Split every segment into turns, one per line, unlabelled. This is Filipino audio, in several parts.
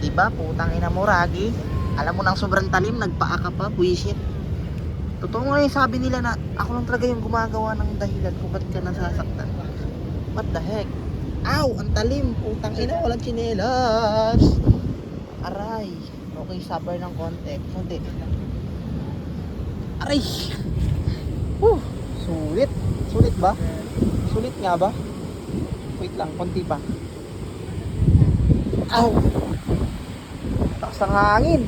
Diba? Putang ina mo, Ragi. Alam mo nang sobrang talim, nagpaa ka pa, buwisit. Totoo nga yung sabi nila na ako lang talaga yung gumagawa ng dahilan kung ba't ka nasasaktan. What the heck? Ow! Ang talim! Putang ina, walang tsinelas! Aray! Okay, suffer ng konti. Konti. Aray! Sulit! Sulit ba? Sulit nga ba? Wait lang, konti pa. Ow! Taas ng hangin!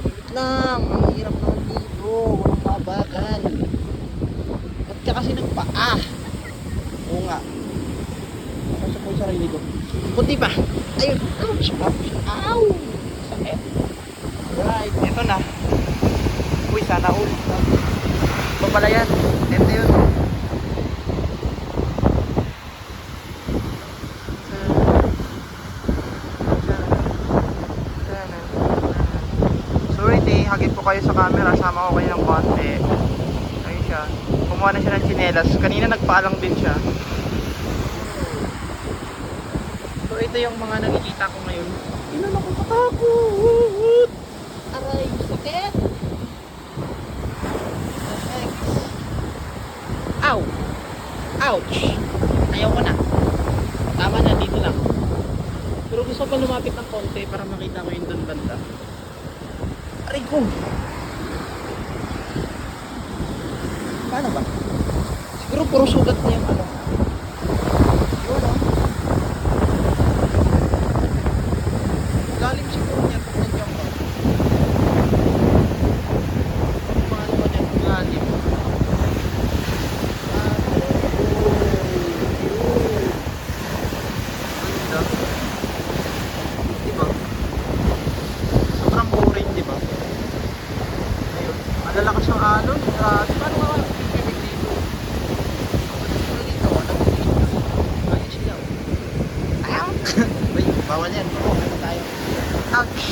Sulit lang! Ang hirap naman dito! Walang mabagal! Ba't ka kasi nagpaa? Oo nga. Pasok ko yung sarili ko. Kunti pa. Ayun. Ouch. Ouch. Ow. Sakit. Right. Ito na. Uy, sana ulit. Ito pala yan. Ito yun. Sorry, hagip ko kayo sa camera. Sama ko kayo ng konti. Ayun siya. Kumuha na siya ng tsinelas. Kanina nagpaalang din siya. So ito yung mga nakikita ko ngayon. Ilan ako katakot! Aray, sakit! Thanks. Ow! Ouch! Ayaw ko na. Tama na, dito lang. Pero gusto ko lumapit ng konti para makita ko yung doon banda. Aray ko! Paano ba? Siguro puro sugat niya yung ano. Yun o. Lalim siguro niya kung nandiyan ka. Paano ba niya kung lalim? Ganda. Diba? Sobrang boring, diba? Ayun. Malalakas yung alon. Paano nga pipimik dito? Ako dito. Alam mo dito. Ayun sila. Ayaw! Uy, bawal yan. Oo, ano tayo? Ouch!